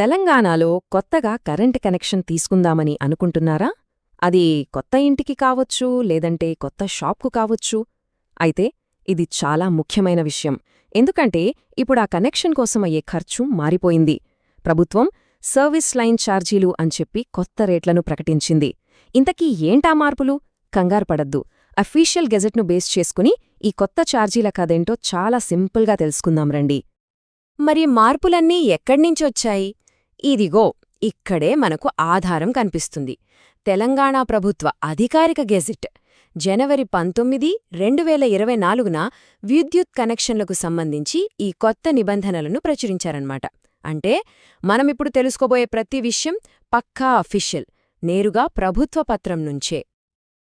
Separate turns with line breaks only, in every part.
తెలంగాణలో కొత్తగా current connection తీసుకుందామని అనుకుంటున్నారా? అది కొత్త ఇంటికి కావొచ్చు, లేదంటే కొత్త షాప్కు కావొచ్చు. అయితే ఇది చాలా ముఖ్యమైన విషయం. ఎందుకంటే ఇప్పుడా కనెక్షన్ కోసమయ్యే ఖర్చు మారిపోయింది. ప్రభుత్వం సర్వీస్ లైన్ ఛార్జీలు అంచెప్పి కొత్త రేట్లను ప్రకటించింది. ఇంతకీ ఏంటా మార్పులు? కంగారుపడద్దు. అఫీషియల్ గెజెట్ను బేస్ చేసుకుని ఈ కొత్త ఛార్జీల కథేంటో చాలా సింపుల్గా తెలుసుకుందాం రండి.
మరి మార్పులన్నీ ఎక్కడ్నించొచ్చాయి? ఇదిగో ఇక్కడే మనకు ఆధారం కనిపిస్తుంది. తెలంగాణ ప్రభుత్వ అధికారిక గెజిట్ జనవరి 19, 2024న విద్యుత్ కనెక్షన్లకు సంబంధించి ఈ కొత్త నిబంధనలను ప్రచురించారన్నమాట. అంటే మనమిప్పుడు తెలుసుకోబోయే ప్రతి విషయం పక్కా అఫీషియల్, నేరుగా ప్రభుత్వ పత్రం నుంచే.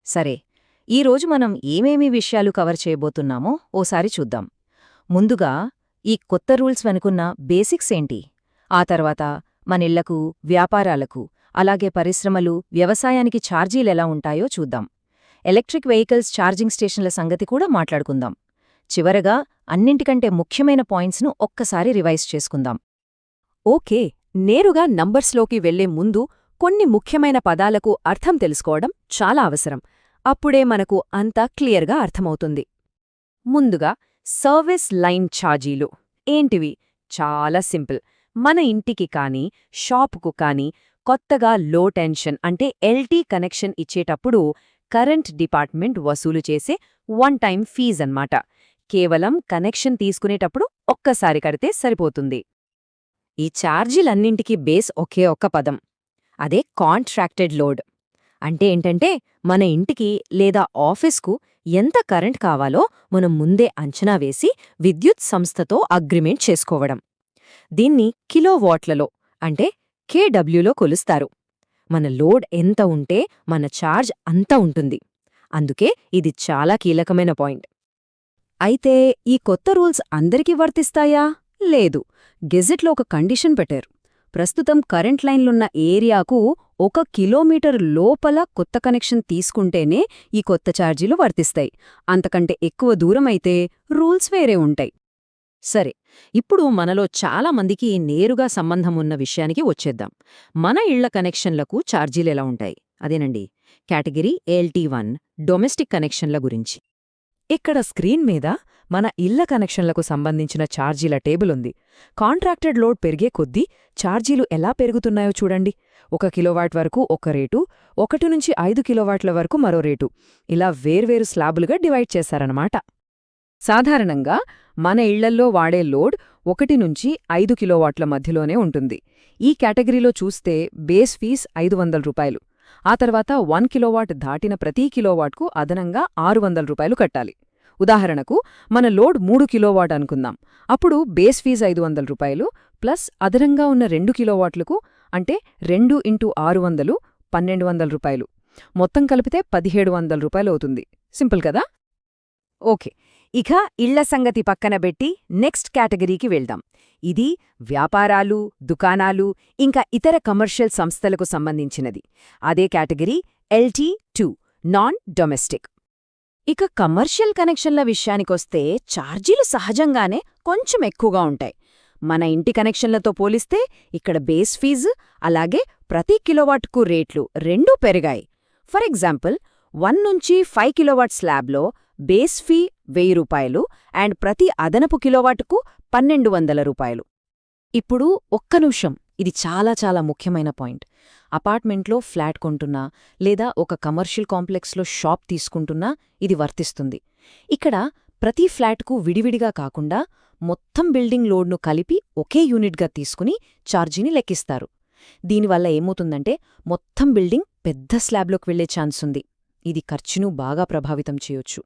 సరే, ఈరోజు మనం ఏమేమి విషయాలు కవర్ చేయబోతున్నామో ఓసారి చూద్దాం. ముందుగా ఈ కొత్త రూల్స్ వెనుకున్న బేసిక్స్ ఏంటి, ఆ తర్వాత మనిళ్లకు, వ్యాపారాలకు, అలాగే పరిశ్రమలు, వ్యవసాయానికి ఛార్జీలెలా ఉంటాయో చూద్దాం. ఎలక్ట్రిక్ వెహికల్స్ ఛార్జింగ్ స్టేషన్ల సంగతి కూడా మాట్లాడుకుందాం. చివరగా అన్నింటికంటే ముఖ్యమైన పాయింట్స్ను ఒక్కసారి రివైజ్ చేసుకుందాం.
ఓకే, నేరుగా నంబర్స్లోకి వెళ్లే ముందు కొన్ని ముఖ్యమైన పదాలకు అర్థం తెలుసుకోవడం చాలా అవసరం. అప్పుడే మనకు అంతా క్లియర్గా అర్థమవుతుంది. ముందుగా సర్వీస్ లైన్ ఛార్జీలు ఏంటివి? చాలా సింపుల్. మన ఇంటికి కానీ షాపుకు కానీ కొత్తగా లో టెన్షన్ అంటే ఎల్టీ కనెక్షన్ ఇచ్చేటప్పుడు కరెంట్ డిపార్ట్మెంట్ వసూలు చేసే వన్ టైం ఫీజ్ అన్నమాట. కేవలం కనెక్షన్ తీసుకునేటప్పుడు ఒక్కసారి కడితే సరిపోతుంది. ఈ ఛార్జీలన్నింటికీ బేస్ ఒకే ఒక్క పదం, అదే కాంట్రాక్టెడ్ లోడ్. అంటే ఏంటంటే మన ఇంటికి లేదా ఆఫీస్కు ఎంత కరెంట్ కావాలో మనం ముందే అంచనా వేసి విద్యుత్ సంస్థతో అగ్రిమెంట్ చేసుకోవడం. దీన్ని కిలోవాట్లలో అంటే కేడబ్ల్యూలో కొలుస్తారు. మన లోడ్ ఎంత ఉంటే మన ఛార్జ్ అంత ఉంటుంది. అందుకే ఇది చాలా కీలకమైన పాయింట్. అయితే ఈ కొత్త రూల్స్ అందరికీ వర్తిస్తాయా? లేదు. గెజెట్లో ఒక కండిషన్ పెట్టారు. ప్రస్తుతం కరెంట్ లైన్లున్న ఏరియాకు 1 కిలోమీటర్ లోపల కొత్త కనెక్షన్ తీసుకుంటేనే ఈ కొత్త ఛార్జీలు వర్తిస్తాయి. అంతకంటే ఎక్కువ దూరమైతే రూల్స్ వేరే ఉంటాయి. సరే, ఇప్పుడు మనలో చాలా మందికి నేరుగా సంబంధమున్న విషయానికి వచ్చేద్దాం. మన ఇళ్ల కనెక్షన్లకు ఛార్జీలెలా ఉంటాయి? అదేనండి, కేటగిరీ LT1 డొమెస్టిక్ కనెక్షన్ల గురించి. ఇక్కడ స్క్రీన్ మీద మన ఇళ్ల కనెక్షన్లకు సంబంధించిన ఛార్జీల టేబుల్ ఉంది. కాంట్రాక్టెడ్ లోడ్ పెరిగే కొద్దీ ఛార్జీలు ఎలా పెరుగుతున్నాయో చూడండి. 1 కిలోవాట్ వరకు ఒక రేటు, 1 నుంచి 5 కిలోవాట్ల వరకు మరో రేటు, ఇలా వేర్వేరు స్లాబులుగా డివైడ్ చేశారన్నమాట. సాధారణంగా మన ఇళ్లల్లో వాడే లోడ్ 1 నుంచి 5 కిలోవాట్ల మధ్యలోనే ఉంటుంది. ఈ కేటగిరీలో చూస్తే బేస్ ఫీజ్ 500 రూపాయలు. ఆ తర్వాత 1 కిలోవాట్ దాటిన ప్రతి కిలోవాట్కు అదనంగా 600 రూపాయలు కట్టాలి. ఉదాహరణకు మన లోడ్ 3 కిలోవాట్ అనుకుందాం. అప్పుడు బేస్ ఫీజ్ 500 రూపాయలు ప్లస్ అదనంగా ఉన్న 2 కిలోవాట్లకు అంటే 2 ఇంటూ 600 1200 రూపాయలు. మొత్తం కలిపితే 1700 రూపాయలు అవుతుంది. సింపుల్ కదా? ఓకే, ఇక ఇళ్ల సంగతి పక్కన పెట్టి నెక్స్ట్ కేటగిరీకి వెళ్దాం. ఇది వ్యాపారాలు, దుకాణాలు, ఇంకా ఇతర కమర్షియల్ సంస్థలకు సంబంధించినది. అదే కేటగిరీ LT2 నాన్ డొమెస్టిక్. ఇక కమర్షియల్ కనెక్షన్ల విషయానికొస్తే ఛార్జీలు సహజంగానే కొంచెం ఎక్కువగా ఉంటాయి. మన ఇంటి కనెక్షన్లతో పోలిస్తే ఇక్కడ బేస్ ఫీజు అలాగే ప్రతి కిలోవాట్కు రేట్లు రెండూ పెరిగాయి. ఫర్ ఎగ్జాంపుల్ 1 నుంచి 5 కిలోవాట్ స్లాబ్లో బేస్ ఫీ 1000 రూపాయలు అండ్ ప్రతి అదనపు కిలోవాటుకు 1200 రూపాయలు. ఇప్పుడు ఒక్క నిమిషం, ఇది చాలా చాలా ముఖ్యమైన పాయింట్. అపార్ట్మెంట్లో ఫ్లాట్ కొంటున్నా లేదా ఒక కమర్షియల్ కాంప్లెక్స్లో షాప్ తీసుకుంటున్నా ఇది వర్తిస్తుంది. ఇక్కడ ప్రతి ఫ్లాట్కు విడివిడిగా కాకుండా మొత్తం బిల్డింగ్ లోడ్ను కలిపి ఒకే యూనిట్గా తీసుకుని ఛార్జీని లెక్కిస్తారు. దీనివల్ల ఏమవుతుందంటే మొత్తం బిల్డింగ్ పెద్ద స్లాబ్లోకి వెళ్లే ఛాన్స్ ఉంది. ఇది ఖర్చును బాగా ప్రభావితం చేయొచ్చు.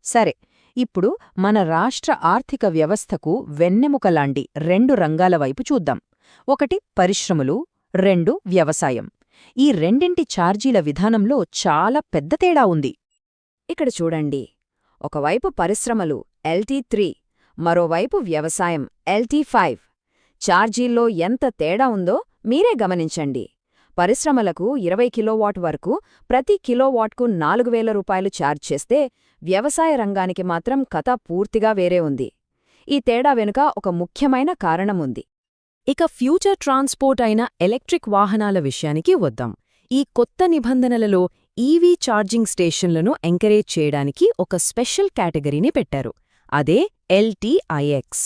సరే, ఇప్పుడు మన రాష్ట్ర ఆర్థిక వ్యవస్థకు వెన్నెముకలాంటి 2 రంగాల వైపు చూద్దాం. ఒకటి పరిశ్రమలు, 2 వ్యవసాయం. ఈ రెండింటి ఛార్జీల విధానంలో చాలా పెద్ద తేడా ఉంది. ఇక్కడ చూడండి, ఒకవైపు పరిశ్రమలు LT3, మరోవైపు వ్యవసాయం LT5. ఛార్జీల్లో ఎంత తేడా ఉందో మీరే గమనించండి. పరిశ్రమలకు 20 కిలోవాట్ వరకు ప్రతి కిలోవాట్కు 4000 రూపాయలు ఛార్జ్ చేస్తే వ్యవసాయ రంగానికి మాత్రం కథ పూర్తిగా వేరే ఉంది. ఈ తేడా వెనుక ఒక ముఖ్యమైన కారణముంది. ఇక ఫ్యూచర్ ట్రాన్స్పోర్ట్ అయిన ఎలక్ట్రిక్ వాహనాల విషయానికి వద్దాం. ఈ కొత్త నిబంధనలలో ఈవీ ఛార్జింగ్ స్టేషన్లను ఎంకరేజ్ చేయడానికి ఒక స్పెషల్ కేటగిరీని పెట్టారు. అదే ఎల్టీఐఎక్స్.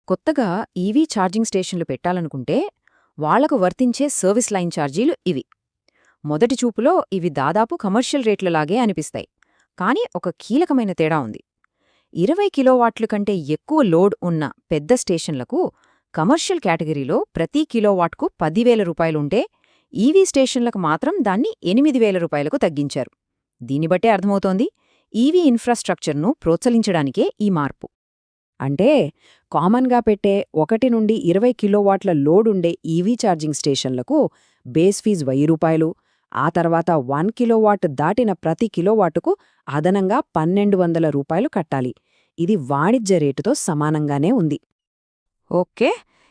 కొత్తగా ఈవీ ఛార్జింగ్ స్టేషన్లు పెట్టాలనుకుంటే వాళ్లకు వర్తించే సర్వీస్ లైన్ ఛార్జీలు ఇవి. మొదటి చూపులో ఇవి దాదాపు కమర్షియల్ రేట్లలాగే అనిపిస్తాయి. కానీ ఒక కీలకమైన తేడా ఉంది. 20 కిలోవాట్ల కంటే ఎక్కువ లోడ్ ఉన్న పెద్ద స్టేషన్లకు కమర్షియల్ కేటగిరీలో ప్రతి కిలోవాట్కు 10,000 రూపాయలుంటే ఈవీ స్టేషన్లకు మాత్రం దాన్ని 8,000 రూపాయలకు తగ్గించారు. దీన్ని బట్టే అర్థమవుతోంది ఈవీ ఇన్ఫ్రాస్ట్రక్చర్ను ప్రోత్సహించడానికే ఈ మార్పు.
అంటే కామన్గా పెట్టే 1 నుండి 20 కిలోవాట్ల లోడ్ ఉండే ఈవీ ఛార్జింగ్ స్టేషన్లకు బేస్ ఫీజు 1000 రూపాయలు, ఆ తర్వాత 1 కిలోవాట్ దాటిన ప్రతి కిలోవాటుకు అదనంగా 1,200 రూపాయలు కట్టాలి. ఇది వాణిజ్య రేటుతో సమానంగానే ఉంది.
ఓకే,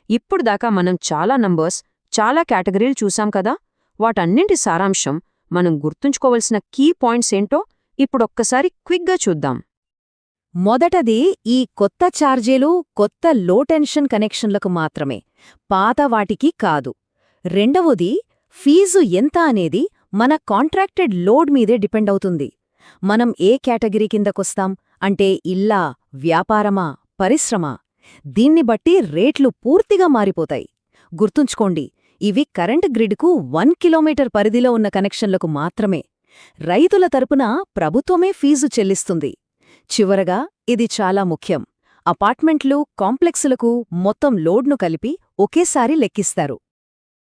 ఇప్పుడు దాకా మనం చాలా నంబర్స్, చాలా కేటగిరీలు చూసాం కదా. వాటన్నింటి సారాంశం, మనం గుర్తుంచుకోవలసిన కీ పాయింట్స్ ఏంటో ఇప్పుడొక్కసారి క్విక్గా చూద్దాం.
మొదటది, ఈ కొత్త ఛార్జీలు కొత్త లో టెన్షన్ కనెక్షన్లకు మాత్రమే, పాత వాటికి కాదు. రెండవది, ఫీజు ఎంత అనేది మన కాంట్రాక్టెడ్ లోడ్ మీదే డిపెండ్ అవుతుంది. మనం ఏ కేటగిరీ కిందకొస్తాం అంటే ఇల్లా, వ్యాపారమా, పరిశ్రమ, దీన్ని బట్టి రేట్లు పూర్తిగా మారిపోతాయి. గుర్తుంచుకోండి, ఇవి కరెంట్ గ్రిడ్కు 1 కిలోమీటర్ పరిధిలో ఉన్న కనెక్షన్లకు మాత్రమే. రైతుల తరపున ప్రభుత్వమే ఫీజు చెల్లిస్తుంది. చివరగా, ఇది చాలా ముఖ్యం, అపార్ట్మెంట్లు, కాంప్లెక్సులకు మొత్తం లోడ్ను కలిపి ఒకేసారి లెక్కిస్తారు.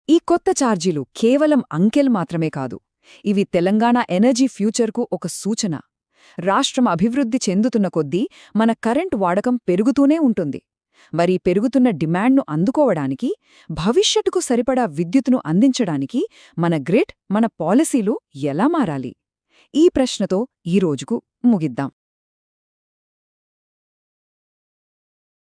ఈ కొత్త ఛార్జీలు కేవలం అంకెలు మాత్రమే కాదు, ఇవి తెలంగాణ ఎనర్జీ ఫ్యూచర్కు ఒక సూచన. రాష్ట్రం అభివృద్ధి చెందుతున్న కొద్దీ మన కరెంట్ వాడకం పెరుగుతూనే ఉంటుంది. మరి పెరుగుతున్న డిమాండ్ను అందుకోవడానికి, భవిష్యత్తుకు సరిపడా విద్యుత్తును అందించడానికి మన గ్రిడ్, మన పాలసీలు ఎలా మారాలి? ఈ ప్రశ్నతో ఈ రోజుకు ముగిద్దాం.